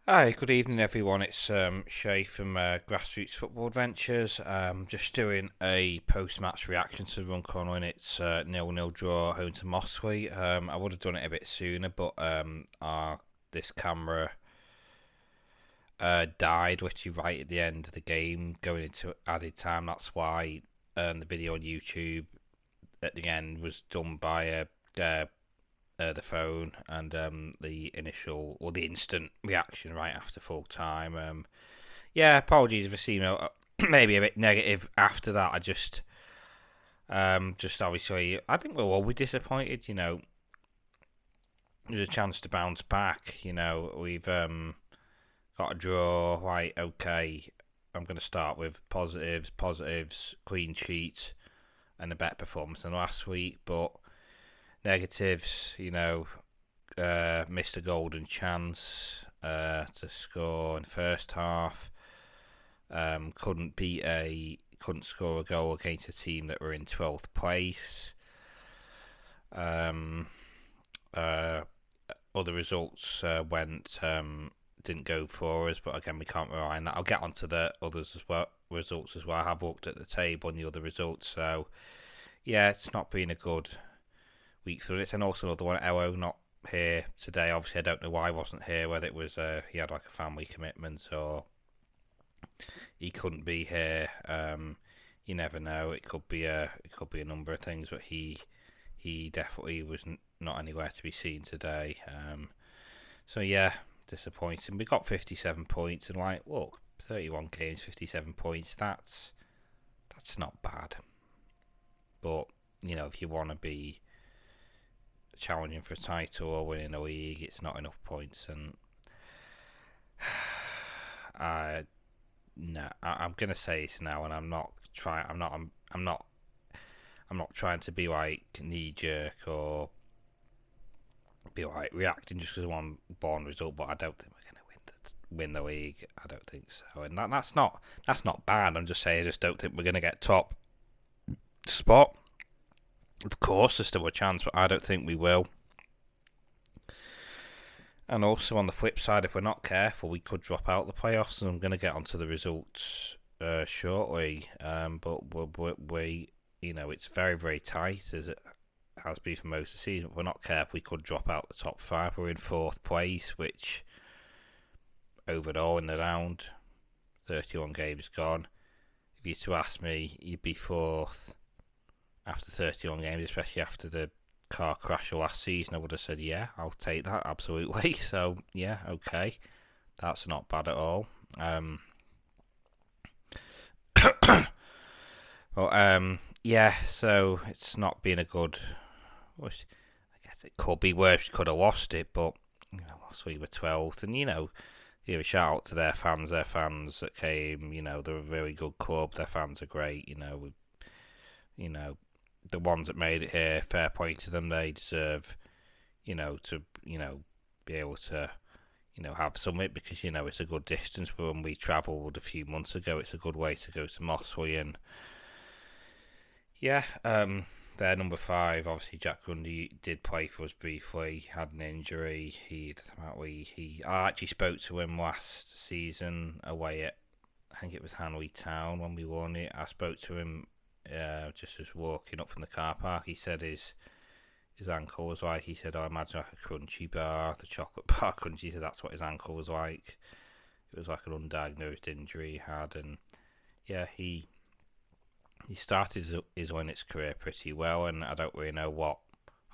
Hi, good evening everyone. It's Shay from Grassroots Football Adventures. Just doing a post-match reaction to the Runcorn Linnets 0-0 draw home to Mossley. I would have done it a bit sooner, but this camera died literally right at the end of the game, going into added time. That's why the video on YouTube at the end was done by the phone and the initial or the instant reaction right after full time. Yeah, apologies for seeming maybe a bit negative after that. I just obviously, I think we'll all be disappointed. There's a chance to bounce back. We've got a draw. Right, okay. I'm going to start with positives. Positives, clean sheet, and a better performance than last week. But negatives, missed a golden chance to score in the first half. Couldn't score a goal against a team that were in 12th place. Um, uh, Other results didn't go for us, but again we can't rely on that. I'll get onto the others as well. Results as well. I have looked at the table and the other results, so yeah, it's not been a good week through it. And also another one, Ello not here today. Obviously, I don't know why he wasn't here. Whether it was he had like a family commitment or he couldn't be here. You never know. It could be a number of things, but he definitely was not anywhere to be seen today. So yeah, disappointing. We got 57 points, and like, look, 31 games, 57 points. That's not bad. But if you want to be challenging for a title or winning a league, it's not enough points, and I no, I'm gonna say this now, and I'm not trying. I'm not trying to be like knee jerk or be like reacting just because of one born result. But I don't think we're gonna win the league. I don't think so, and that's not bad. I'm just saying I just don't think we're gonna get top spot. Of course, there's still a chance, but I don't think we will. And also on the flip side, if we're not careful, we could drop out the playoffs. And I'm going to get onto the results shortly. But it's very very tight as it has been for most of the season. If we're not careful, we could drop out the top five. We're in fourth place, which overall in the round, 31 games gone. If you were to ask me, you'd be fourth after 31 games, especially after the car crash last season. I would have said, yeah, I'll take that, absolutely. So, yeah, okay. That's not bad at all. Yeah, so it's not been a good. I guess it could be worse. We could have lost it, but last week we were 12th, and give a shout out to their fans. Their fans that came, they're a very good club. Their fans are great. You know, the ones that made it here, fair play to them. They deserve, to be able to, have summit because it's a good distance. But when we travelled a few months ago, it's a good way to go to Mossley, and yeah, they're number five. Obviously, Jack Grundy did play for us briefly. Had an injury. I actually spoke to him last season away at, I think it was Hanley Town when we won it. I spoke to him just as walking up from the car park. He said his ankle was like. He said, "I imagine like a crunchy bar, the chocolate bar crunchy." He said that's what his ankle was like. It was like an undiagnosed injury he had, and yeah, he started his Linnets career pretty well, and I don't really know what.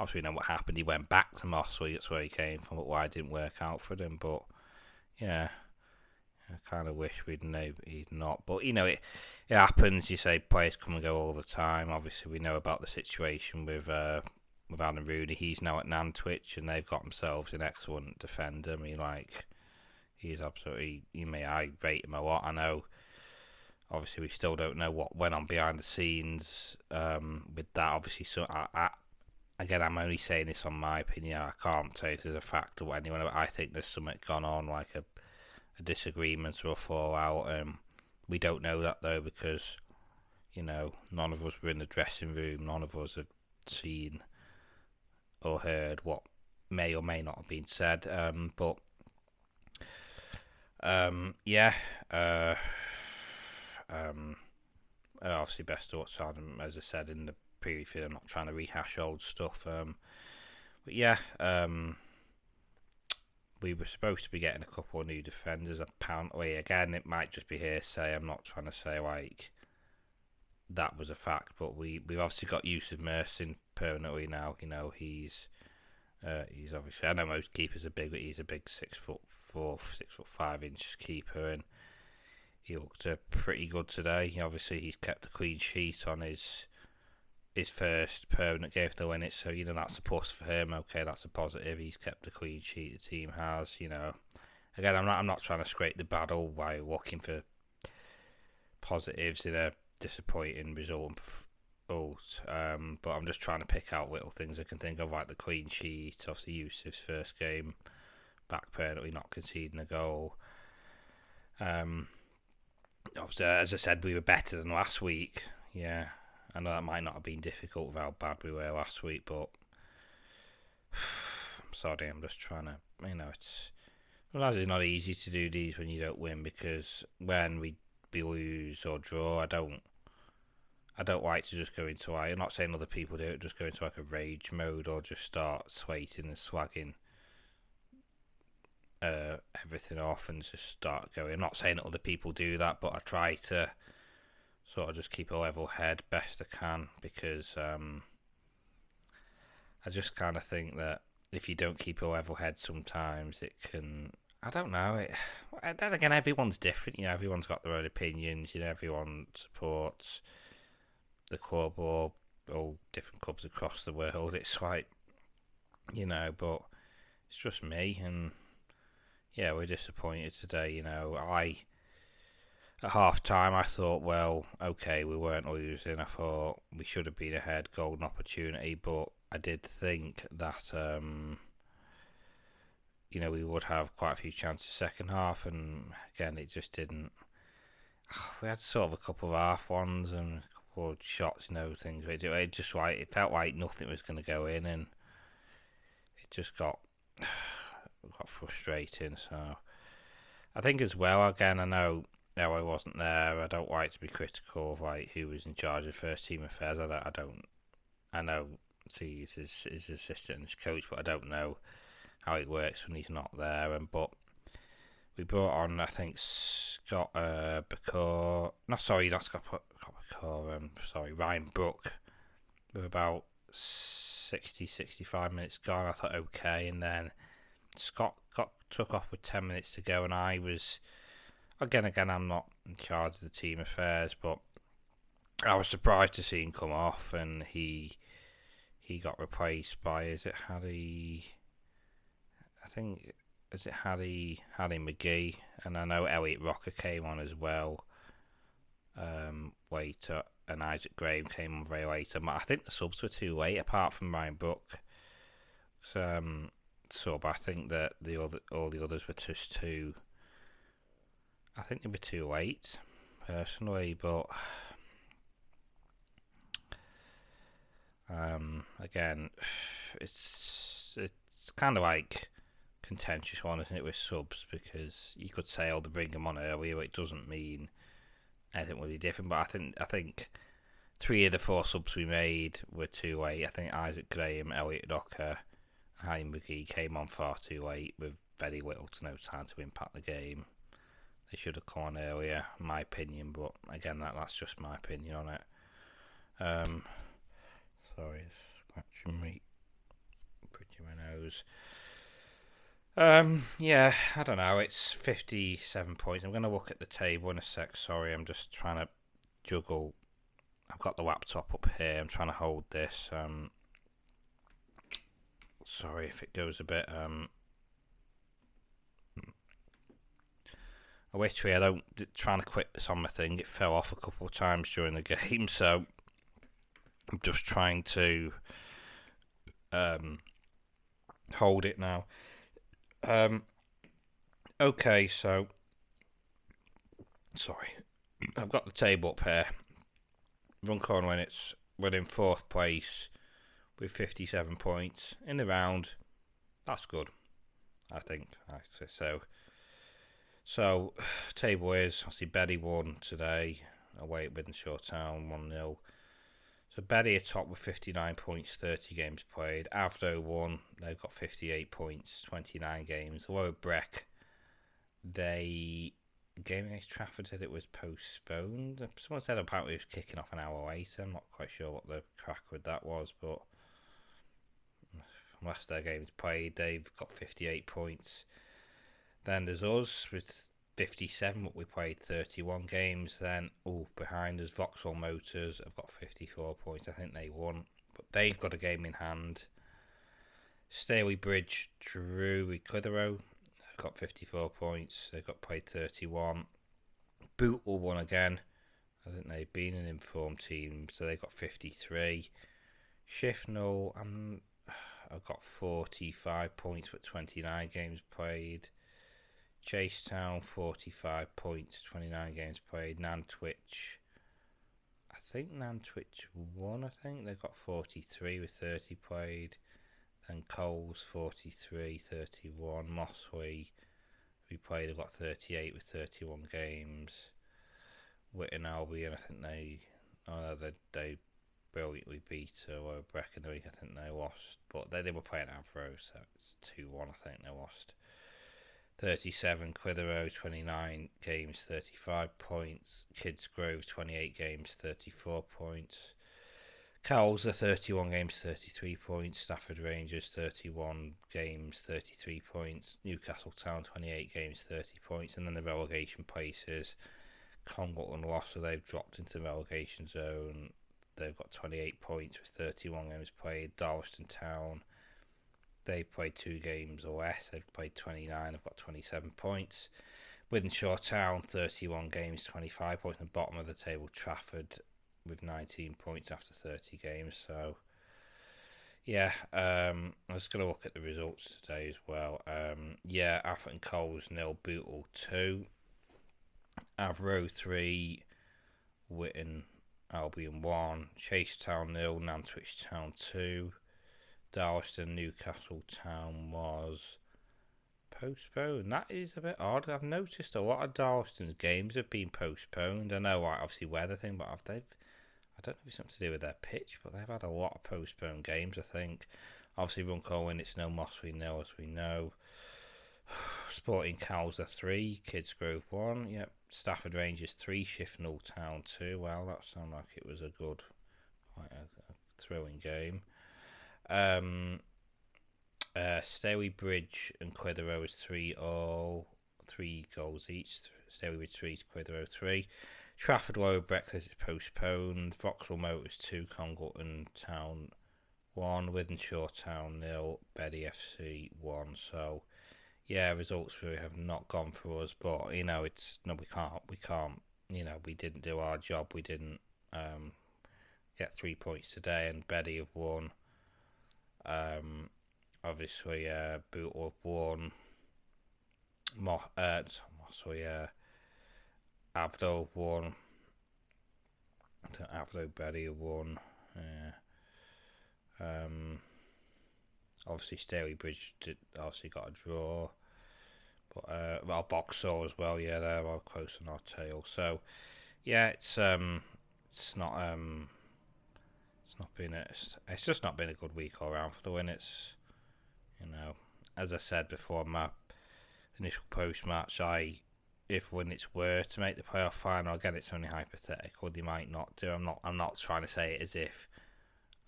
Obviously, we know what happened. He went back to Mossley. That's where he came from, but why it didn't work out for him. But yeah, I kind of wish we'd know he'd not. But it happens. You say players come and go all the time. Obviously, we know about the situation with Adam Rooney. He's now at Nantwich, and they've got themselves an excellent defender. I mean, like he's absolutely. I rate him a lot. I know. Obviously, we still don't know what went on behind the scenes with that. Obviously, so again, I'm only saying this on my opinion. I can't say it as a fact or anyone. I think there's something gone on, like a disagreement or a fallout. We don't know that though because none of us were in the dressing room. None of us have seen or heard what may or may not have been said. But Yeah. Uh, um, Obviously, best thoughts on him, as I said in the previous video. I'm not trying to rehash old stuff. But yeah. We were supposed to be getting a couple of new defenders. Apparently, again, it might just be hearsay. I'm not trying to say like that was a fact, but we've obviously got use of Mersin permanently now. He's obviously, I know most keepers are big, but he's a big 6'4", 6'5" keeper, and he looked pretty good today. Obviously, he's kept a clean sheet on his first permanent game for the Linnets, so that's a plus for him. Okay, that's a positive. He's kept a clean sheet. The team has. Again, I'm not trying to scrape the battle while looking for positives in a disappointing result. But I'm just trying to pick out little things I can think of, like the clean sheet, obviously Yusuf's first game back, permanently not conceding a goal. Obviously, as I said, we were better than last week. Yeah, I know that might not have been difficult with how bad we were last week, but I'm sorry, I'm just trying to, it's not easy to do these when you don't win, because when we lose or draw, I don't like to just go into, I'm not saying other people do it, just go into like a rage mode or just start slating and swagging everything off and just start going. I'm not saying that other people do that, but I try to sort of just keep a level head best I can, because I just kind of think that if you don't keep a level head, sometimes it can, I don't know. Then again, everyone's different. Everyone's got their own opinions. Everyone supports the club or all different clubs across the world. It's like, but it's just me, and yeah, we're disappointed today. At half time, I thought, well, okay, we weren't losing. I thought we should have been ahead, golden opportunity, but I did think that we would have quite a few chances second half, and again, it just didn't. We had sort of a couple of half ones and a couple of shots, things. It just like, it felt like nothing was going to go in, and it just got frustrating. So I think as well, again, I know I wasn't there. I don't like to be critical of like who was in charge of first team affairs. I know. See, he's his assistant and his coach, but I don't know how it works when he's not there. But we brought on, I think, Scott Bacor. No, sorry, not Scott Bacor. Sorry, Ryan Brook. With about 65 minutes gone, I thought okay, and then Scott took off with 10 minutes to go, and I was again. I'm not in charge of the team affairs, but I was surprised to see him come off, and he got replaced by, is it Harry? I think, is it Harry McGee? And I know Elliot Rocker came on as well later, and Isaac Graham came on very later. But I think the subs were too late, apart from Ryan Brook. But I think that all the others were just too. I think they were too late, personally, but. Again, it's kind of like contentious one, isn't it, with subs, because you could say, to bring them on earlier, it doesn't mean anything really different. But I think 3 of the 4 subs we made were too late. I think Isaac Graham, Elliot Docker, and Harry McGee came on far too late with very little to no time to impact the game. They should have come on earlier, in my opinion. But again, that's just my opinion on it. Sorry, scratching me, bridging my nose. Yeah, I don't know. It's 57 points. I'm going to look at the table in a sec. Sorry, I'm just trying to juggle. I've got the laptop up here. I'm trying to hold this. Sorry if it goes a bit. I wish I don't trying to quit this on my thing. It fell off a couple of times during the game, so I'm just trying to hold it now. Okay, so sorry, I've got the table up here. Runcorn Linnets we're in 4th place with 57 points in the round. That's good, I think. So So, table is obviously Betty won today away at Wythenshawe Town 1-0. So Betty are top with 59 points, 30 games played. Avdo won, they've got 58 points, 29 games. Although Breck, they game against Trafford said it was postponed. Someone said apparently it was kicking off an hour later. I'm not quite sure what the crack with that was, but unless their game's played, they've got 58 points. Then there's us with 57, but we played 31 games. Then, behind us, Vauxhall Motors have got 54 points. I think they won, but they've got a game in hand. Staley Bridge drew with Clitheroe. They've got 54 points. They've got played 31. Bootle won again. I think they've been an informed team, so they've got 53. Shifnal, I've got 45 points, but 29 games played. Chasetown, 45 points, 29 games played. Nantwich, I think Nantwich won, they've got 43 with 30 played. Then Coles, 43, 31. Mossley, we played, have got 38 with 31 games. Witten Albion, I think they brilliantly beat Brecon the week. I think they lost, but they were playing Avro, so it's 2-1. I think they lost. 37 Clitheroe, 29 games, 35 points. Kidsgrove, 28 games, 34 points. Cowles are 31 games, 33 points. Stafford Rangers, 31 games, 33 points. Newcastle Town, 28 games, 30 points. And then the relegation places. Congleton lost, so they've dropped into the relegation zone. They've got 28 points with 31 games played. Darlaston Town, they've played 2 games or less. They've played 29. They've got 27 points. Wythenshawe Town, 31 games, 25 points. And bottom of the table, Trafford with 19 points after 30 games. So, yeah, I'm just going to look at the results today as well. Atherton Coles 0, Bootle 2. Avro 3, Witten Albion 1. Chasetown 0, Nantwich Town 2. Darlaston Newcastle Town was postponed. That is a bit odd. I've noticed a lot of Darlaston's games have been postponed. I know, obviously, weather thing, but I don't know if it's something to do with their pitch, but they've had a lot of postponed games, I think. Obviously, Runcorn, it's no Mossley 0, as we know. Sporting Cows 3, Kidsgrove 1. Yep. Stafford Rangers 3, Shifnal Town 2. Well, that sounded like it was quite a thrilling game. Staley Bridge and Clitheroe is 3-all, 3 goals each. Staley Bridge 3, Clitheroe 3. Trafford Lower Breakfast is postponed. Vauxhall Motors 2, Congleton Town 1. Wythenshawe Town 0, Betty FC 1. So, yeah, results really have not gone for us, but we can't. We didn't do our job. We didn't get 3 points today, and Betty have won. Obviously, Bootle have won. Avdo have won. Avdo Betty have won. Obviously, Staley Bridge got a draw. But Vauxhall as well. Yeah, they're all close on our tail. So, yeah, it's just not been a good week all around for the Linnets. As I said before, my initial post match, if Linnets were to make the playoff final, again, it's only hypothetical. They might not do. I'm not trying to say it as if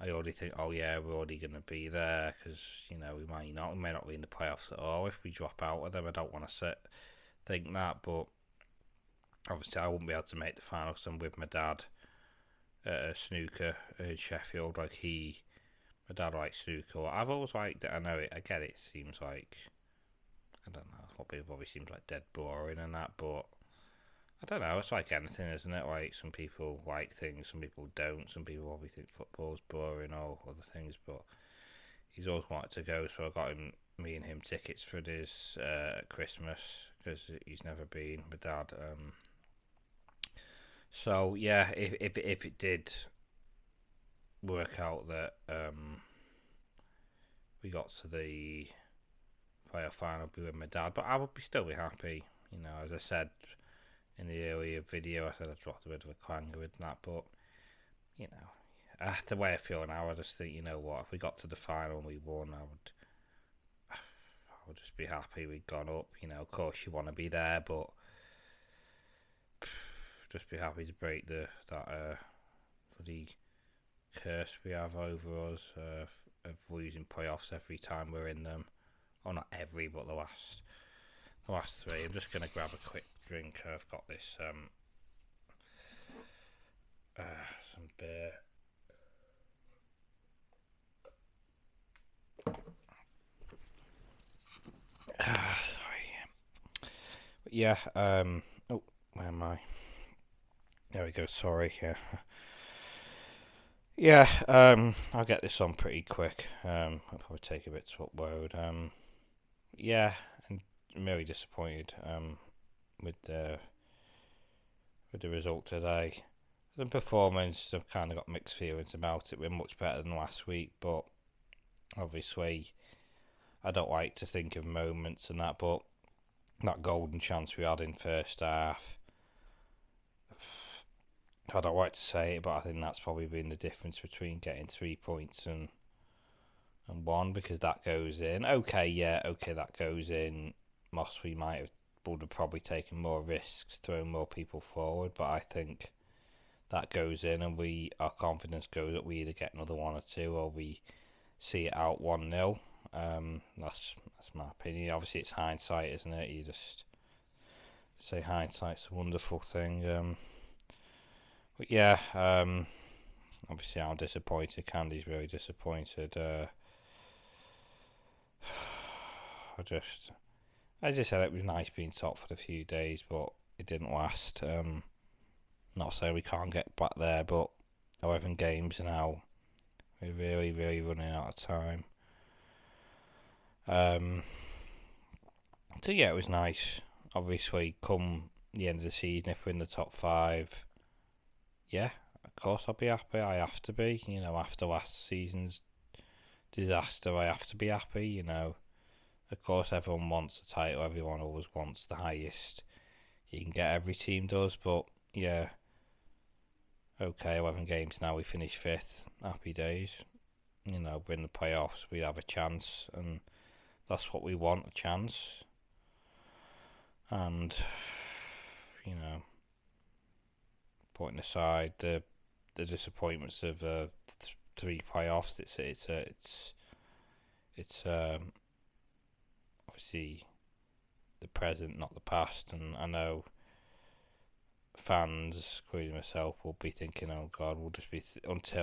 I already think, oh yeah, we're already going to be there, because we may not be in the playoffs at all if we drop out of them. I don't want to think that, but obviously I wouldn't be able to make the final because I'm with my dad at a snooker in Sheffield. My dad likes snooker. I've always liked it. I know it. I get it. It seems like, I don't know, what people probably seems like dead boring and that, but I don't know, it's like anything, isn't it? Like, some people like things, some people don't. Some people probably think football's boring or other things, but he's always wanted to go, so I got me and him tickets for this Christmas, because he's never been, my dad. So, yeah, if it did work out that we got to the playoff final, I'd be with my dad, but I would still be happy, As I said in the earlier video, I said I dropped a bit of a clanger with that, but the way I feel now, I just think, if we got to the final and we won, I would just be happy we'd gone up. Of course you want to be there, but just be happy to break that bloody curse we have over us of losing playoffs every time we're in them. Or not every, but the last three. I'm just going to grab a quick drink. I've got this some beer. Sorry. Yeah. Oh, where am I? There we go. Sorry. Yeah. Yeah. I'll get this on pretty quick. I'll probably take a bit to upload. Yeah, and I'm very disappointed with the result today. The performance, I've kind of got mixed feelings about it. We're much better than last week, but obviously I don't like to think of moments and that, but that golden chance we had in first half, I don't like to say it, but I think that's probably been the difference between getting 3 points and one, because that goes in. Okay, that goes in. Mossley would have probably taken more risks, thrown more people forward, but I think that goes in and our confidence goes up. We either get another 1 or 2, or we see it out 1-0. That's my opinion. Obviously it's hindsight, isn't it? You just say hindsight's a wonderful thing. But yeah, obviously I'm disappointed. Candy's really disappointed. As I said, it was nice being top for a few days, but it didn't last. Not saying we can't get back there, but 11 games now, we're really, really running out of time. So yeah, it was nice. Obviously, come the end of the season, if we're in the top 5, yeah, of course I'll be happy. I have to be. After last season's disaster, I have to be happy. Of course, everyone wants a title. Everyone always wants the highest you can get. Every team does, but yeah. Okay, 11 games now. We finish 5th. Happy days. We're in the playoffs. We have a chance, and that's what we want, a chance. And putting aside the disappointments of 3 playoffs, it's obviously the present, not the past, and I know fans, including myself, will be thinking, oh God, we'll just be until